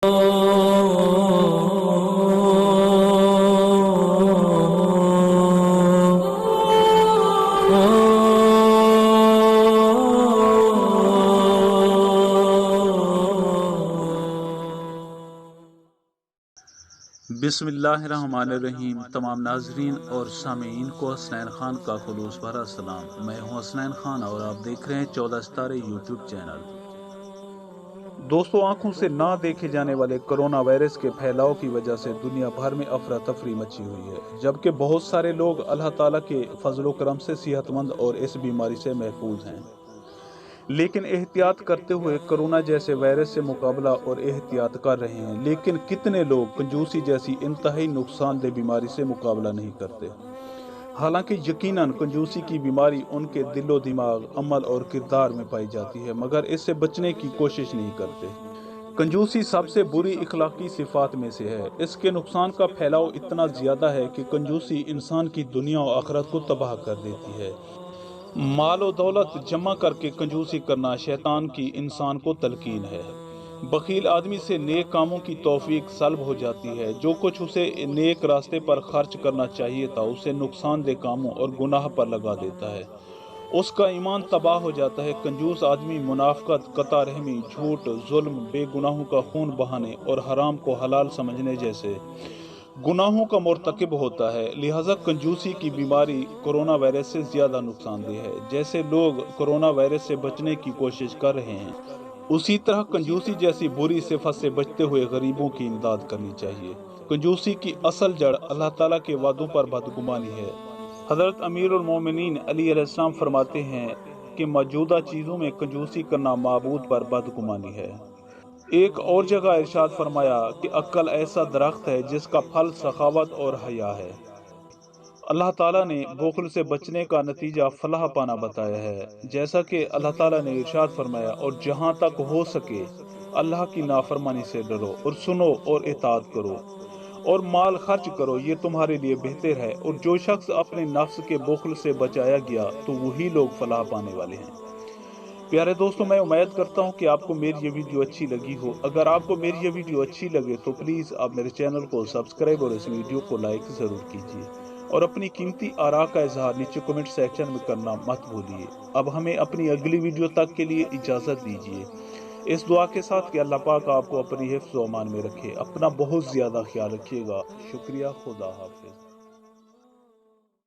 بسم اللہ الرحمن الرحیم۔ تمام ناظرین اور سامعین کو حسنین خان کا خلوص بھرا سلام۔ میں ہوں حسنین خان اور آپ دیکھ رہے ہیں 14 ستارے یوٹیوب چینل۔ دوستو، آنکھوں سے نہ دیکھے جانے والے کرونا وائرس کے پھیلاؤ کی وجہ سے دنیا بھر میں افراتفری مچی ہوئی ہے، جبکہ بہت سارے لوگ اللہ تعالیٰ کے فضل و کرم سے صحت مند اور اس بیماری سے محفوظ ہیں، لیکن احتیاط کرتے ہوئے کرونا جیسے وائرس سے مقابلہ اور احتیاط کر رہے ہیں۔ لیکن کتنے لوگ کنجوسی جیسی انتہائی نقصان دہ بیماری سے مقابلہ نہیں کرتے؟ حالانکہ یقیناً کنجوسی کی بیماری ان کے دل و دماغ، عمل اور کردار میں پائی جاتی ہے، مگر اس سے بچنے کی کوشش نہیں کرتے۔ کنجوسی سب سے بری اخلاقی صفات میں سے ہے۔ اس کے نقصان کا پھیلاؤ اتنا زیادہ ہے کہ کنجوسی انسان کی دنیا و آخرت کو تباہ کر دیتی ہے۔ مال و دولت جمع کر کے کنجوسی کرنا شیطان کی انسان کو تلقین ہے۔ بخیل آدمی سے نیک کاموں کی توفیق سلب ہو جاتی ہے۔ جو کچھ اسے نیک راستے پر خرچ کرنا چاہیے تھا، اسے نقصان دہ کاموں اور گناہ پر لگا دیتا ہے۔ اس کا ایمان تباہ ہو جاتا ہے۔ کنجوس آدمی منافقت، قطع رحمی، جھوٹ، ظلم، بے گناہوں کا خون بہانے اور حرام کو حلال سمجھنے جیسے گناہوں کا مرتکب ہوتا ہے۔ لہٰذا کنجوسی کی بیماری کرونا وائرس سے زیادہ نقصان دہ ہے۔ جیسے لوگ کرونا وائرس سے بچنے کی کوشش کر رہے ہیں، اسی طرح کنجوسی جیسی بری صفت سے بچتے ہوئے غریبوں کی امداد کرنی چاہیے۔ کنجوسی کی اصل جڑ اللہ تعالیٰ کے وعدوں پر بدگمانی ہے۔ حضرت امیر المومنین علی علیہ السلام فرماتے ہیں کہ موجودہ چیزوں میں کنجوسی کرنا معبود پر بدگمانی ہے۔ ایک اور جگہ ارشاد فرمایا کہ عقل ایسا درخت ہے جس کا پھل سخاوت اور حیا ہے۔ اللہ تعالیٰ نے بخل سے بچنے کا نتیجہ فلاح پانا بتایا ہے، جیسا کہ اللہ تعالیٰ نے ارشاد فرمایا، اور جہاں تک ہو سکے اللہ کی نافرمانی سے ڈرو اور سنو اور اطاعت کرو اور مال خرچ کرو، یہ تمہارے لیے بہتر ہے۔ اور جو شخص اپنے نفس کے بخل سے بچایا گیا تو وہی لوگ فلاح پانے والے ہیں۔ پیارے دوستوں، میں امید کرتا ہوں کہ آپ کو میری یہ ویڈیو اچھی لگی ہو۔ اگر آپ کو میری یہ ویڈیو اچھی لگے تو پلیز آپ میرے چینل کو سبسکرائب اور اس ویڈیو کو لائک ضرور کیجیے، اور اپنی قیمتی آراء کا اظہار نیچے کمنٹ سیکشن میں کرنا مت بھولیے۔ اب ہمیں اپنی اگلی ویڈیو تک کے لیے اجازت دیجیے، اس دعا کے ساتھ کہ اللہ پاک آپ کو اپنی حفظ و امان میں رکھے۔ اپنا بہت زیادہ خیال رکھیے گا۔ شکریہ۔ خدا حافظ۔